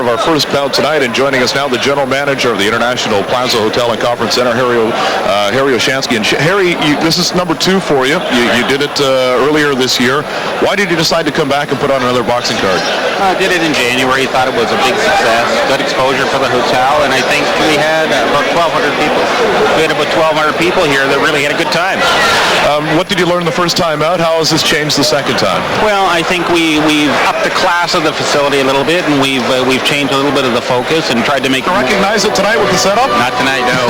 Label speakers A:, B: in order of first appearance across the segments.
A: of our first bout tonight, and joining us now, the general manager of the International Plaza Hotel and Conference Center, Harry Oshansky. And Harry, this is number 2 for you. You did it earlier this year. Why did you decide to come back and put on another boxing card?
B: I did it in January. Thought it was a big success, good exposure for the hotel, and I think we had about 1,200 people. We had about 1,200 people here that really had a good time.
A: What did you learn the first time out? How has this changed the second time?
B: Well, I think we've upped the class of the facility a little bit, and we've changed a little bit of the focus and tried to make.
A: Recognize it tonight with the setup?
B: Not tonight, no.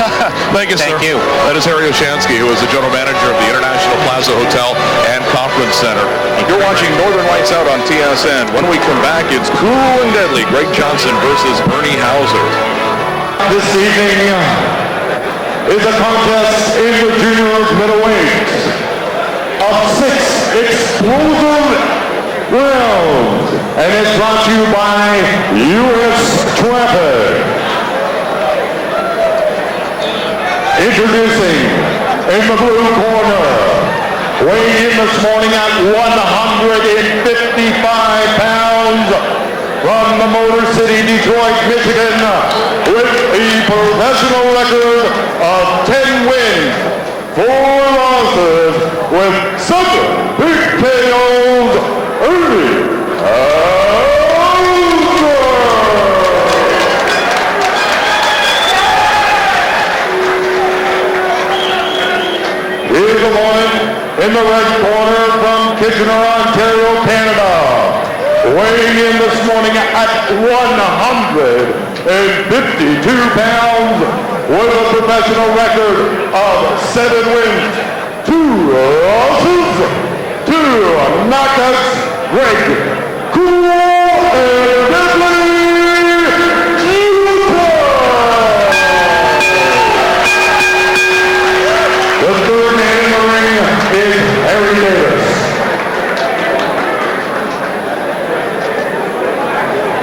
A: Thank you, sir.
B: Thank you.
A: That is Harry Oshansky, who is the general manager of the International Plaza Hotel and Conference Center. You're watching Northern Lights Out on TSN. When we come back, it's Cool and Deadly, Greg Johnson versus Earnie Hauser.
C: This evening is a contest in the juniors middleweight of 6 explosive rounds, and it's brought to you by U.S. Traffic. Introducing in the blue corner, weighing in this morning at 155 pounds, from the Motor City, Detroit, Michigan, with a professional record of 10 wins, 4 losses, with 7 big KOs, Earnie Hauser. Here's the one in the red corner from Kitchener, Ontario, Canada, weighing in this morning at 152 pounds, with a professional record of 7 wins, 2 losses, 2 knockouts, Greg Cool and Deadly Johnson. The third man in the ring is Harry Davis.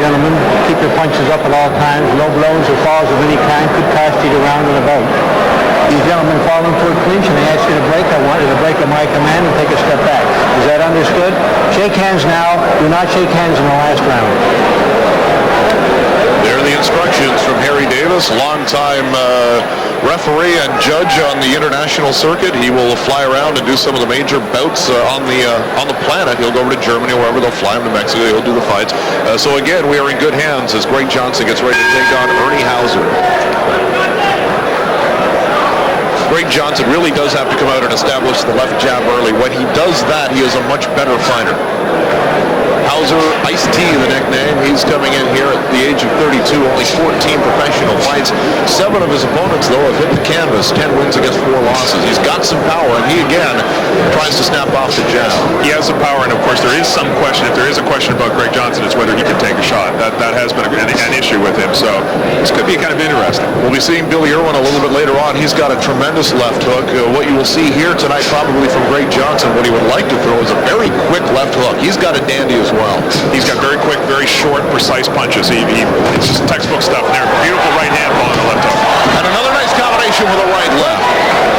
D: Gentlemen, keep your punches up at all times. No blows or falls of any kind could cost you the round and a vote. These gentlemen fall into a clinch and I ask you to break. I want you to break at my command and take a step back. Is that understood? Shake hands now. Do not shake hands in the last round.
A: There are the instructions from Harry Davis, longtime referee and judge on the international circuit. He will fly around and do some of the major bouts on the planet. He'll go over to Germany, wherever they'll fly him to Mexico. He'll do the fights. So again, we are in good hands as Greg Johnson gets ready to take on Earnie Hauser. Greg Johnson really does have to come out and establish the left jab early. When he does that, he is a much better fighter. Hauser, Ice T, the nickname. He's coming in here at the age of 32, only 14 professional fights. 7 of his opponents, though, have hit the canvas. 10 wins against 4 losses. He's got some power, and he, again, tries to snap off the jab.
E: He has some power, and of course, there is some question. If there is a question about Greg Johnson, it's whether he can take a shot. That has been an issue with him, so this could be kind of interesting.
A: We'll be seeing Billy Irwin a little bit later on. He's got a tremendous left hook. What you will see here tonight, probably from Greg Johnson, what he would like to throw is a very quick left hook. He's got a dandy as well.
E: He's got very quick, very short, precise punches. It's just textbook stuff there. Beautiful right hand ball on the left hook.
A: And another nice combination with a right left.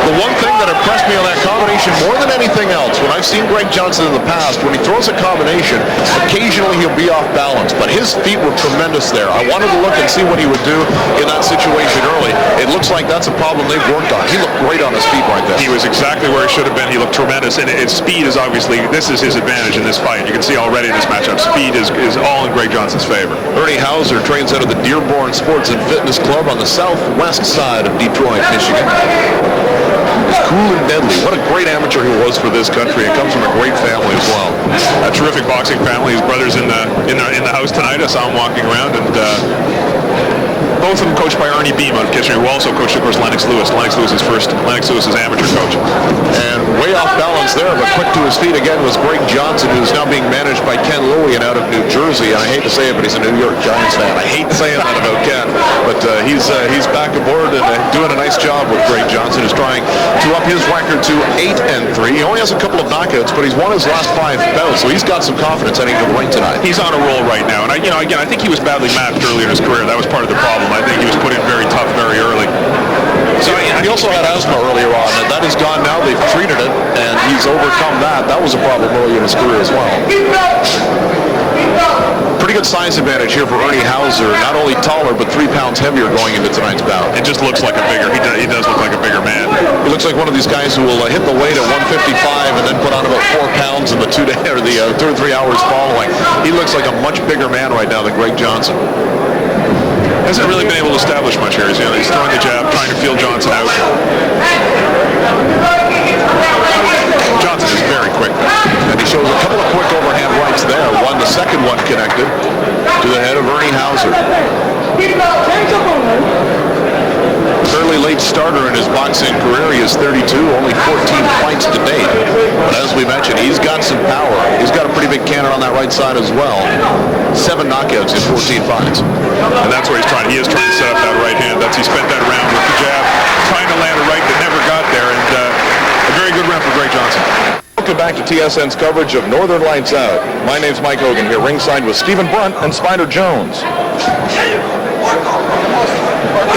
A: The one thing that impressed me on that combination more than anything else, when I've seen Greg Johnson in the past, when he throws a combination, occasionally he'll be off balance, but his feet were tremendous there. I wanted to look and see what he would do in that situation early. It looks like that's a problem they've worked on. He looked great on his feet right there.
E: He was exactly where he should have been. He looked tremendous, and his speed is obviously, this is his advantage in this fight. You can see already in this matchup, speed is all in Greg Johnson's favor.
A: Ernie Hauser trains out of the Dearborn Sports and Fitness Club on the southwest side of Detroit, Michigan. He's cool and deadly. What a great amateur he was for this country. He comes from a great family as well.
E: A terrific boxing family. His brother's in the house tonight. I saw him walking around, and both of them coached by Earnie Beam out of Kitchener, who also coached, of course, Lennox Lewis. Lennox Lewis's amateur coach.
A: And way off balance there, but quick to his feet again was Greg Johnson, who's now being managed by Ken Lillian out of New Jersey. And I hate to say it, but he's a New York Giants fan. I hate saying that about Ken, but he's back aboard and doing a nice job with Greg Johnson, who's trying to up his record to 8-3. He only has a couple of knockouts, but he's won his last 5 bouts, so he's got some confidence heading to the ring tonight.
E: He's on a roll right now, and I think he was badly matched earlier in his career. That was part of the problem. I think he was put in very tough very early.
A: So he also had asthma earlier on, and that is gone now. They've treated it, and he's overcome that. That was a problem early in his career as well. Pretty pretty good size advantage here for Ernie Hauser. Not only taller, but 3 pounds heavier going into tonight's bout.
E: It just looks like a bigger. He does look like a bigger man.
A: He looks like one of these guys who will hit the weight at 155 and then put on about 4 pounds in the 2 or 3 hours following. He looks like a much bigger man right now than Greg Johnson.
E: Hasn't really been able to establish much here. He's throwing the jab, trying to feel Johnson out. Johnson is very quick.
A: And he shows a couple of quick overhand rights there. The second one connected to the head of Ernie Hauser. Fairly late starter in his boxing career. He is 32, only 14 fights to date. But as we mentioned, he's got some power. He's got a pretty big cannon on that right side as well. 7 knockouts in 14 fights.
E: And that's what he's trying. He is trying to set up that right hand. He spent that round with the jab, trying to land a right that never got there. And a very good round for Greg Johnson.
C: Welcome back to TSN's coverage of Northern Lights Out. My name's Mike Hogan here ringside with Stephen Brunt and Spider Jones.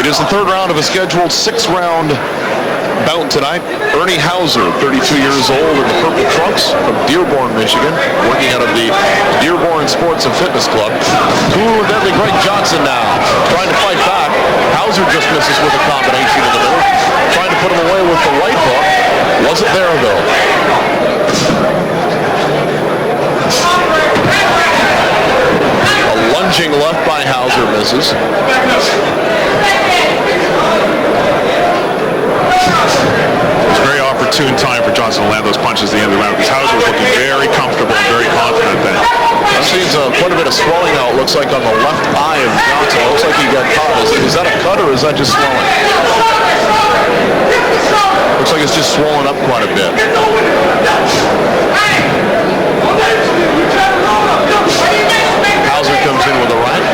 A: It is the third round of a scheduled 6-round bout tonight. Ernie Hauser, 32 years old, in the purple trunks from Dearborn, Michigan, working out of the Dearborn Sports and Fitness Club. Cool and deadly Greg Johnson now, trying to fight back. Hauser just misses with a combination in the middle, trying to put him away with the right hook. Wasn't there, though. A lunging left by Hauser misses.
E: It's a very opportune time for Johnson to land those punches at the end of the round because Hauser was looking very comfortable and very confident then.
A: I've seen quite a bit of swelling now, it looks like, on the left eye of Johnson. It looks like he got caught. Is that a cut or is that just swelling? Looks like it's just swollen up quite a bit. Hauser comes in with a right.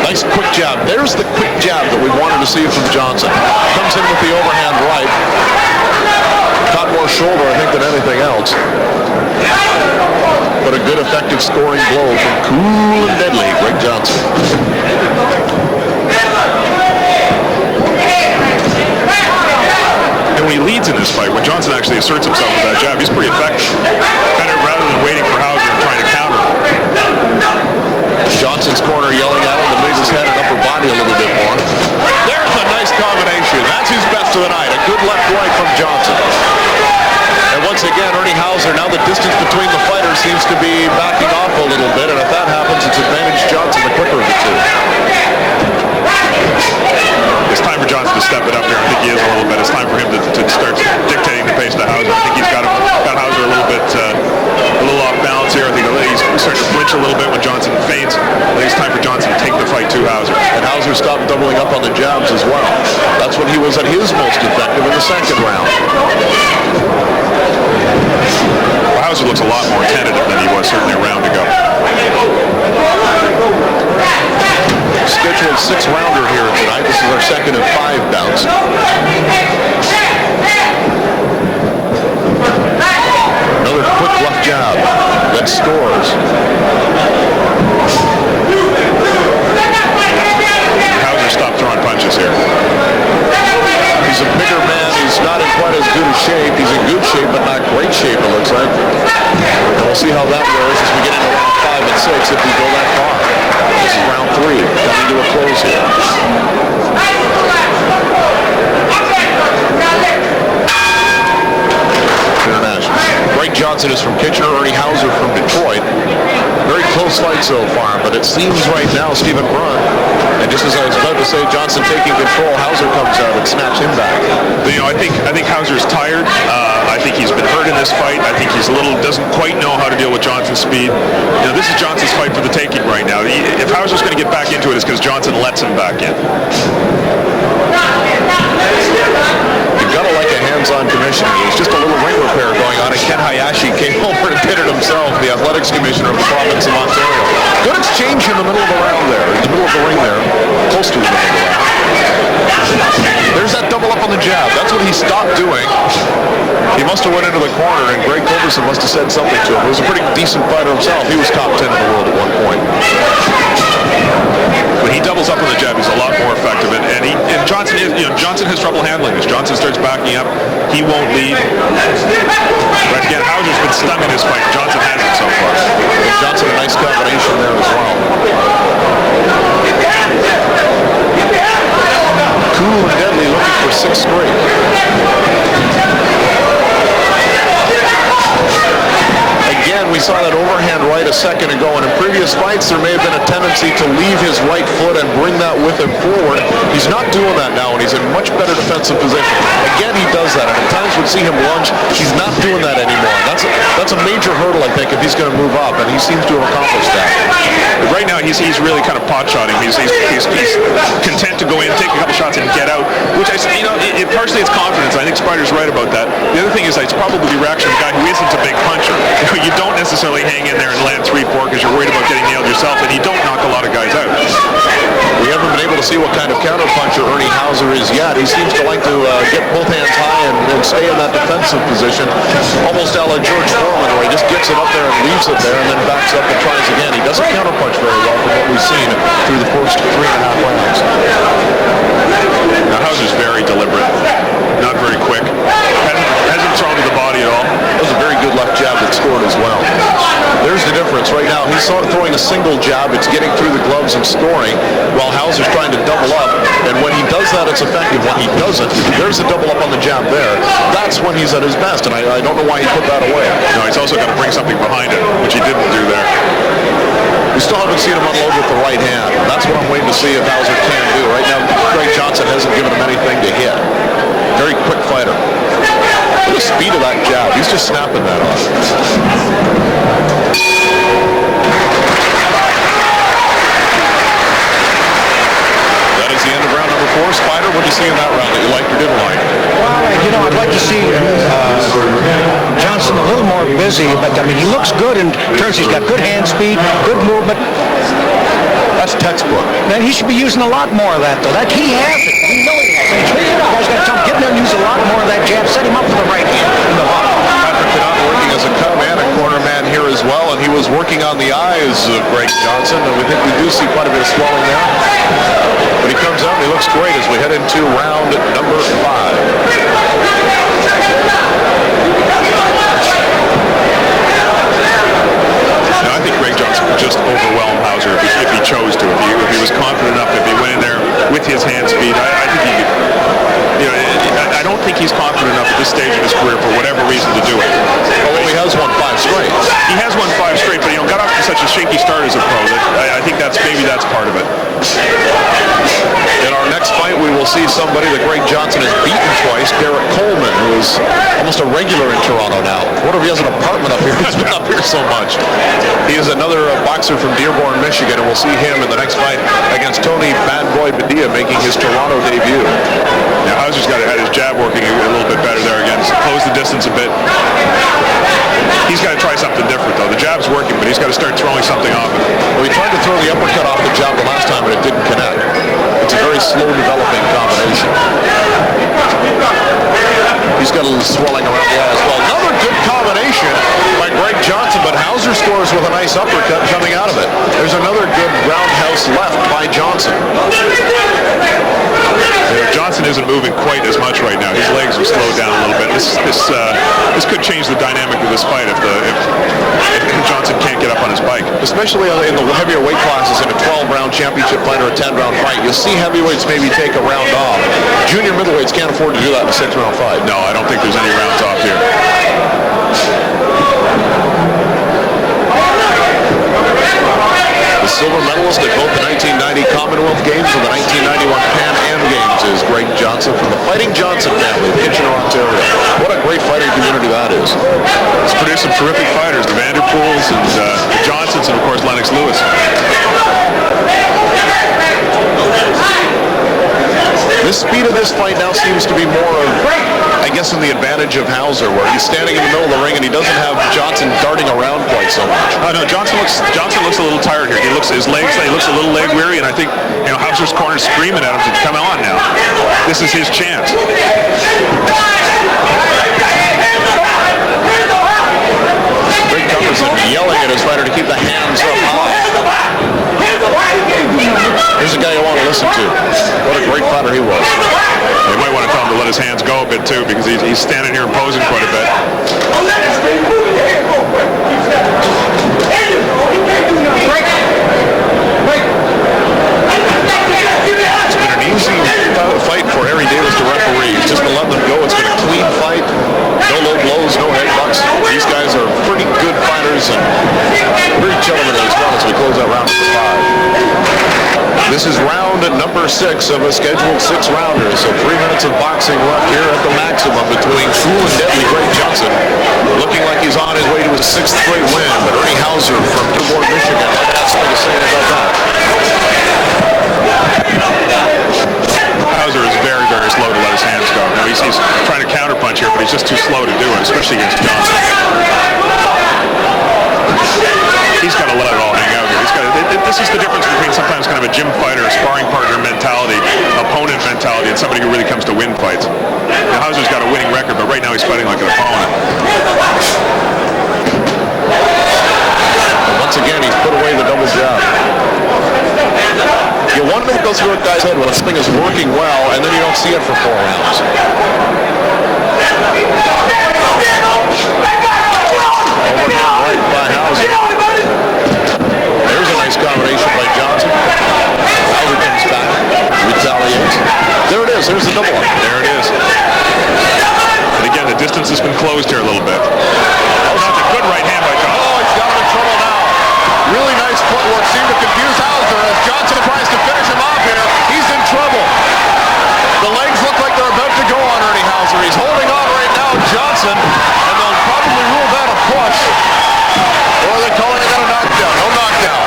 A: Nice quick jab. There's the quick jab that we wanted to see from Johnson. Comes in with the overhand right. Caught more shoulder, I think, than anything else. But a good, effective scoring blow from cool and deadly Greg Johnson.
E: And when he leads in this fight, when Johnson actually asserts himself with that jab, he's pretty effective. Better rather than waiting for Hauser and trying to counter him.
A: Johnson's corner yelling at him to move his head and upper body a little bit more. There's a nice combination. That's his best of the night. A good left right from Johnson. And once again, Ernie Hauser, now the distance between the fighters seems to be backing off a little bit, and if that happens, it's advantage Johnson, the quicker of the two.
E: It's time for Johnson to step it up here. I think he is a little bit. It's time for him to start dictating the pace to Hauser. I think he's got Hauser a little bit, a little off balance here. I think he's starting to flinch a little bit when Johnson feints. I think it's time for Johnson to take the fight to Hauser.
A: And Hauser stopped doubling up on the jabs as well. That's when he was at his most effective in the second round.
E: Well, Hauser looks a lot more tentative than he was certainly a round ago.
A: Scheduled 6-rounder here tonight. This is our second of 5 bouts. Another quick left jab that scores.
E: Hauser stopped throwing punches here.
A: He's a bigger man. He's not in quite as good a shape. He's in good shape, but not great shape, it looks like. And we'll see how that goes as we get into round 5 and 6 if we go that far. This is round 3, coming to a close here. Greg Johnson is from Kitchener, Ernie Hauser from Detroit. Very close fight so far, but it seems right now Stephen Brunt, and just as I was about to say, Johnson taking control, Hauser comes out and snaps him back.
E: You know, I think Hauser's tired. I think he's been hurt in this fight. I think he's doesn't quite know how to deal with Johnson's speed. You know, this is Johnson's fight for the taking right now. If Hauser's going to get back into it, it's because Johnson lets him back in.
A: You've got to like a hands-on commissioner. There's just a little ring repair going on, and Ken Hayashi came over and did it himself, the athletics commissioner of the province of Ontario. Good exchange in the middle of the round there, in the middle of the ring there, close to the middle of the round. There's that double up on the jab. That's what he stopped doing. He must have went into the corner, and Greg Culberson must have said something to him. He was a pretty decent fighter himself. He was top 10 in the world at one point.
E: When he doubles up on the jab, he's a lot more effective. And Johnson has trouble handling this. Johnson starts backing up. He won't lead. But again, Hauser's been stung in this fight. Johnson hasn't so far.
A: Johnson, a nice combination there as well. saw that overhand right a second ago, and in previous fights there may have been a tendency to leave his right foot and bring that with him forward. He's not doing that now, and he's in much better defensive position. Again, he does that, and at times we'd see him lunge. He's not doing that anymore. That's a major hurdle, I think, if he's going to move up, and he seems to have accomplished that.
E: Right now, he's really kind of pot-shotting. He's content to go in, take a couple shots, and get out, which partially it's confidence. I think Spider's right about that. The other thing is it's probably the reaction of a guy who isn't a big puncher. You don't necessarily hang in there and land 3-4 because you're worried about getting nailed yourself, and you don't knock a lot of guys out.
A: We haven't been able to see what kind of counterpuncher Earnie Hauser is yet. He seems to like to get both hands high and stay in that defensive position, almost a la George Foreman, where he just gets it up there and leaves it there and then backs up and tries again. He doesn't counterpunch very well from what we've seen through the first 3.5 rounds.
E: Now, Hauser's very deliberate, not very quick. Hasn't thrown to the body at all.
A: That was a very good left jab that scored as well. There's the difference right now. He's throwing a single jab. It's getting through the gloves and scoring, while Hauser's trying to double up. And when he does that, it's effective. When he doesn't, there's a double up on the jab there. That's when he's at his best, and I don't know why he put that away.
E: No, he's also got to bring something behind it, which he didn't do there.
A: We still haven't seen him unload with the right hand. That's what I'm waiting to see if Hauser can do. Right now, Greg Johnson hasn't given him anything to hit. Very quick fighter. Look at the speed of that jab. He's just snapping that off. That is the end of round number 4. Spider, what did you see in that round that you liked or didn't like?
D: Well, I'd like to see Johnson a little more busy, but I mean, he looks good in terms he's got good hand speed, good movement.
A: That's textbook.
D: Then he should be using a lot more of that, though. That he has it. We know he has it. You guys got to tell him, get in there and use a lot more of that jab. Set him up for the right hand in the bottom.
A: Patrick Canot working as a cut man and corner man here as well, and he was working on the eyes of Greg Johnson, and we think we do see quite a bit of swelling there. But he comes out and he looks great as we head into round number 5.
E: I think Greg Johnson could just overwhelm Hauser if he chose to. If he was confident enough, if he went in there with his hand speed, I think he could. I don't think he's confident enough at this stage of his career for whatever reason to do it.
A: Although he has won 5 straight.
E: He has won 5 straight, but got off to such a shaky start as a pro that I think that's part of it.
A: In our next fight, we will see somebody that Greg Johnson has beaten twice, Garrett Coleman, who is almost a regular in Toronto now. What if he has an apartment up here? He's been up here so much. He is another boxer from Dearborn, Michigan, and we'll see him in the next fight against Tony Bad Boy Padilla, making his Toronto debut.
E: Now, Hauser's got his jab working a little bit better there again. Close the distance a bit. He's got to try something different, though. The jab's working, but he's got to start throwing something off it.
A: Well, he tried to throw the uppercut off the jab the last time, but it didn't connect. It's a very slow developing combination. He's got a little swelling around the eye as well. Another good combination by Greg Johnson, but Hauser scores with a nice uppercut coming out of it. There's another good roundhouse left by Johnson.
E: Johnson isn't moving quite as much right now. His legs are slowed down a little bit. This could change the dynamic of this fight if Johnson can't get up on his bike.
A: Especially in the heavier weight classes in a 12-round championship fight or a 10-round fight. You'll see heavyweights maybe take a round off. Junior middleweights can't afford to do that in a 6-round fight.
E: No, I don't think there's any rounds off here.
A: The silver medalist at both the 1990 Commonwealth Games and the 1991 Pan Am Games is Greg Johnson from the Fighting Johnson family of Kitchener, Ontario. What a great fighting community that is.
E: It's produced some terrific fighters, the Vanderpools and the Johnsons and, of course, Lennox Lewis.
A: The speed of this fight now seems to be more of, I guess, in the advantage of Hauser, where he's standing in the middle of the ring and he doesn't have Johnson darting around quite so much.
E: Oh no, Johnson looks a little tired here. He looks a little leg weary, and I think Hauser's corner screaming at him to come on now. This is his chance.
A: Big Cummins yelling at his fighter to keep the hands up high. Here's a guy you want to listen to. What a great fighter he was.
E: You might want to tell him to let his hands go a bit too, because he's standing here and posing quite a bit. It's been an easy fight for Harry Davis to referee. He's just been letting them go. It's been a clean fight. No low blows, no headbutts. These guys are pretty good fighters, and
A: This is round number 6 of a scheduled 6-rounder. So 3 minutes of boxing left here at the maximum between Cool and Deadly Greg Johnson. Looking like he's on his way to his 6th straight win. But Ernie Hauser from Dearborn, Michigan, has something to say about that.
E: Hauser is very, very slow to let his hands go. Now he's trying to counterpunch here, but he's just too slow to do it, especially against Johnson. He's got to let it all hang out here. This is the difference between sometimes kind of a gym fighter, a sparring partner mentality, opponent mentality, and somebody who really comes to win fights. Now Hauser's got a winning record, but right now he's fighting like an opponent.
A: And once again, he's put away the double jab. You wonder what goes through a guy's head when this thing is working well, and then you don't see it for 4 rounds. Overhand right by Hauser. There's a nice combination by Johnson. Hauser comes back, retaliates. There it is. There's the double one.
E: There it is. And again, the distance has been closed here a little bit. That's a good right hand by Johnson.
A: Oh, he's got him in trouble now. Really nice footwork. Seemed to confuse Hauser as Johnson tries to finish him off here. He's in trouble. The legs look like they're about to go on Ernie Hauser. He's holding on right now, Johnson, and they'll probably rule that a push. Or they're calling it a knockdown. No knockdown.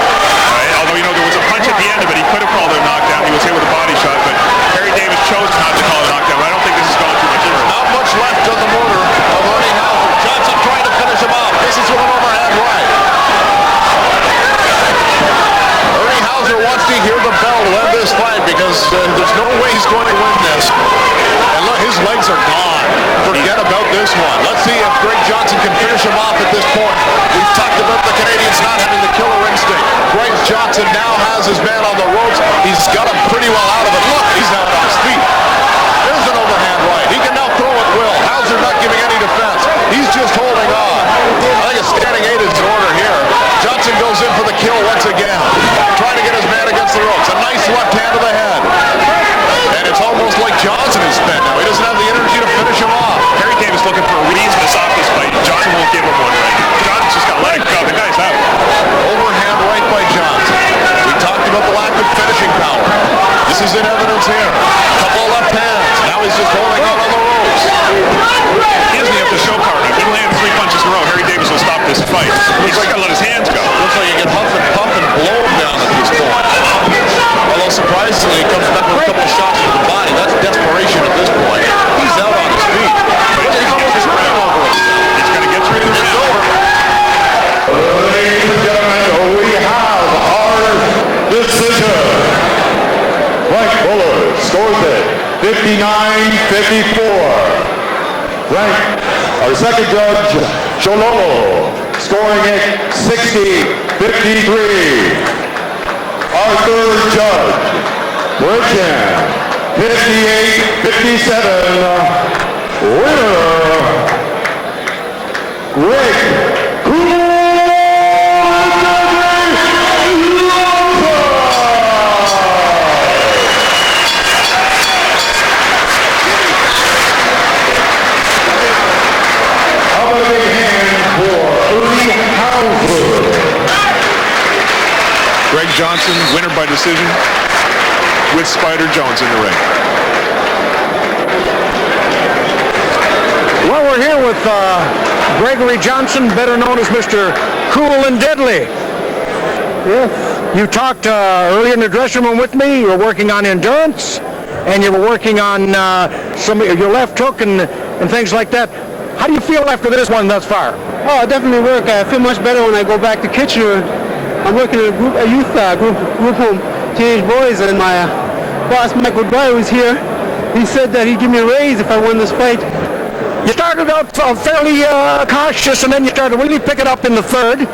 E: Right, although, there was a punch at the end of it. He could have called it a knockdown. He was hit with a body shot, but Harry Davis chose not to call it a knockdown. But I don't think this is going too much further.
A: Not much left on the motor of Ernie Hauser. Johnson trying to finish him off. This is with an overhand right. Ernie Hauser wants to hear the bell to end this fight because there's no way he's going to win this. And look, his legs are gone. Forget about this one. Let's see if Greg Johnson can finish him off at this point. We've talked about the Canadians not having the killer instinct. Greg Johnson now has his man on the ropes. He's got him pretty well out of it. Look, he's out on his feet. There's an overhand right. He can now throw at will. Hauser not giving any defense. He's just holding on. I think a standing 8 is in order here. Johnson goes in for the kill once again. Trying to get his man against the ropes. A nice left hand to the head. And it's almost like Johnson is spent now. He doesn't have the energy to finish him off.
E: Harry Davis looking for a reason to stop this fight. Johnson won't give him one right now. Johnson's just got to let it go. The guy's out.
A: Overhand right by Johnson. We talked about the lack of finishing power. This is in evidence here. Couple of left hands. Now he's just holding on the ropes.
E: He doesn't have to show power now. If he lands 3 punches in a row, Harry Davis will stop this fight. He's just got to let his hands go.
A: Looks like he can huff and puff and blow him down at this point. Although surprisingly, he comes back with a couple of shots to the body. That's desperation at this point. He's out on his feet. He's almost tripping over himself.
E: He's got to get through the round.
C: Ladies and gentlemen, we have our decision. Frank Fuller scores it 59-54. Frank, our second judge, Cholomo, scoring it 60-53. Our third judge, Bridgen, 58-57. Winner, Greg.
E: Greg Johnson, winner by decision, with Spider Jones in the ring.
F: Well, we're here with Gregory Johnson, better known as Mr. Cool and Deadly. Yes. You talked earlier in the dressing room with me. You were working on endurance, and you were working on some of your left hook and things like that. How do you feel after this one thus far?
G: Oh, I definitely work. I feel much better when I go back to Kitchener. I'm working at a youth group home, teenage boys, and my boss, Michael Dwyer, was here. He said that he'd give me a raise if I won this fight.
F: You started out fairly cautious, and then you started really picking up in the third.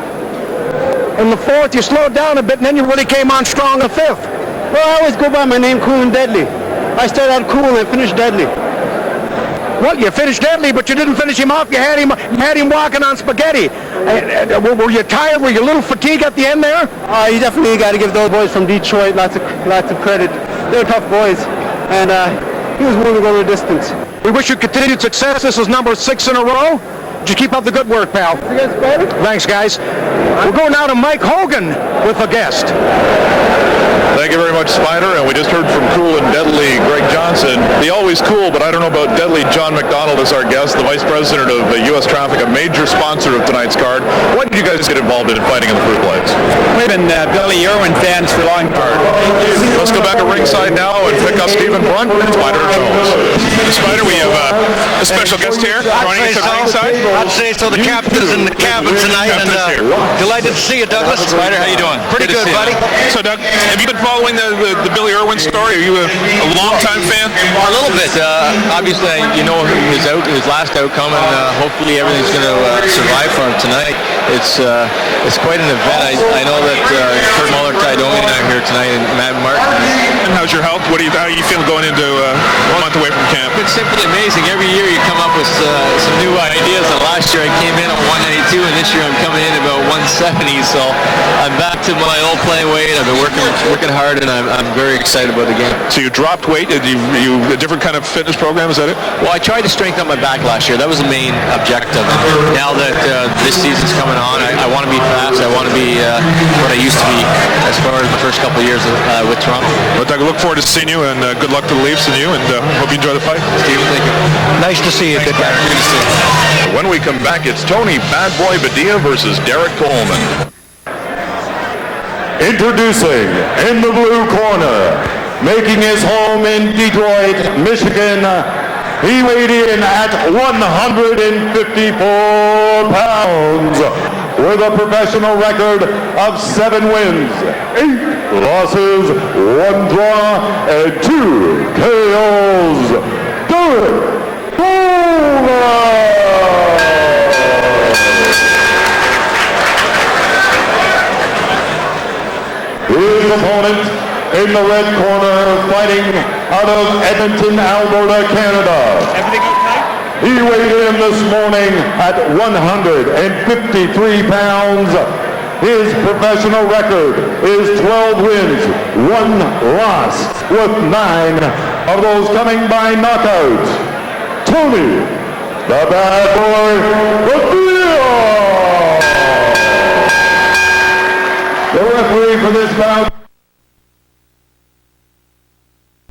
F: In the fourth, you slowed down a bit, and then you really came on strong in the fifth.
G: Well, I always go by my name, Cool and Deadly. I started out cool and I finished deadly.
F: Well, you finished Deadly, but you didn't finish him off. You had him walking on spaghetti. Were you tired? Were you a little fatigued at the end there?
G: You definitely got to give those boys from Detroit lots of credit. They're tough boys, and he was willing to go the distance.
F: We wish you continued success. This is number 6 in a row. Just keep up the good work, pal.
G: You guys better?
F: Thanks, guys. We'll go now to Mike Hogan with a guest.
A: Thank you very much. much, Spider. And we just heard from cool and deadly Greg Johnson. The always cool, but I don't know about deadly, John McDonald is our guest, the Vice President of U.S. Traffic, a major sponsor of tonight's card. Why did you guys get involved in fighting in the first place?
H: We've been Billy Irwin fans for a long time.
A: Let's go back to ringside now and pick up Stephen Brunt and Spider Jones.
E: Spider, we have a special guest here joining us at ringside.
I: I'd say so. The captain's in the cabin tonight, and delighted to see you, Douglas.
B: Spider, how you doing?
I: Pretty good, buddy.
E: So, Doug, have you been following the Billy Irwin story? Are you a long-time fan?
B: A little bit. Obviously, you know his last outcome, and hopefully everything's going to survive for him tonight. It's quite an event. I know that Kurt Muller, Ty Domi, and I are here tonight, and Matt Martin.
E: And how's your health? How do you feel going into a month away from camp?
B: It's simply amazing. Every year you come up with some new ideas. And last year I came in on 192, and this year I'm coming in about 170. So I'm back to my old playing weight. I've been working hard, and I'm very excited about the game.
E: So you dropped weight? Did you a different kind of fitness program? Is that it?
B: Well, I tried to strengthen up my back last year. That was the main objective. Now that this season's coming on, I want to be fast. I want to be what I used to be as far as the first couple of years with Toronto.
E: Well, Doug, I look forward to seeing you, and good luck to the Leafs and you, and hope you enjoy the fight.
B: Steve, thank you.
I: Nice to see you. Good to see you.
A: When we come back, it's Tony Bad Boy Badilla versus Derek Coleman.
C: Introducing in the blue corner, making his home in Detroit, Michigan, he weighed in at 154 pounds with a professional record of 7 wins, 8 losses, 1 draw, and 2 KOs. Derek Coleman! His opponent in the red corner, fighting out of Edmonton, Alberta, Canada. He weighed in this morning at 153 pounds. His professional record is 12 wins, 1 loss, with 9 of those coming by knockouts. Tony, the Bad Boy, Badilla! The referee for this bout